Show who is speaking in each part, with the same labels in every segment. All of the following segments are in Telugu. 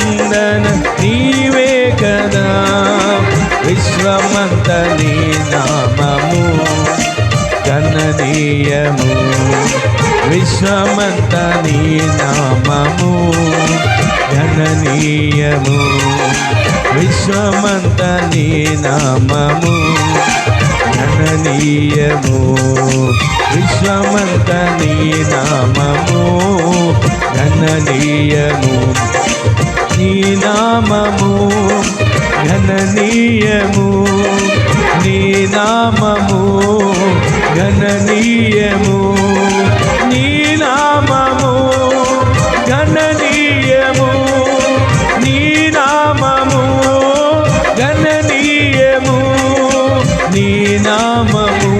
Speaker 1: స్పందన నీవే కదా, విశ్వమంత నీ నామము గణనీయము, విశ్వమంత నీ నామము గణనీయము, విశ్వమంత నీ నామము గణనీయము, విశ్వమంత నీ నామము గణనీయము, నీ నామము గణనీయము, నీ నామము గణనీయము, నీ నామము గణనీయము, నీ నామము గణనీయము, నీ నామము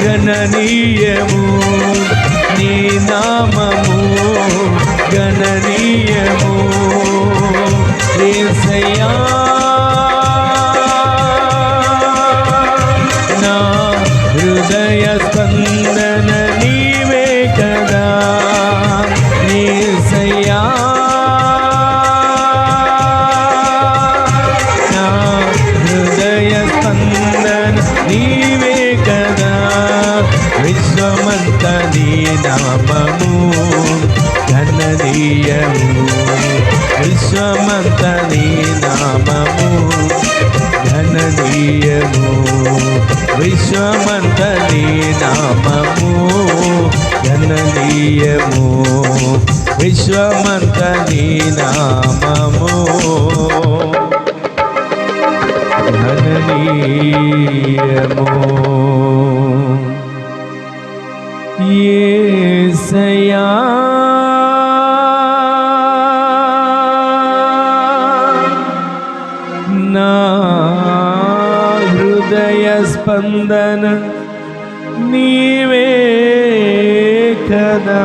Speaker 1: గణనీయము, నీ నామము గణనీయము. యేసయ్యా నా హృదయ స్పందన నీవే కదా, యేసయ్యా నా హృదయ స్పందన నీవే కదా, విశ్వమంత నీ నామము గణనీయము, విశ్వమంత నీ నామము గణనీయము, విశ్వమంత నీ నామము గణనీయము, విశ్వమంత నీ నామము గణనీయము. యేసయ్యా నా హృదయ స్పందన నీవే కదా.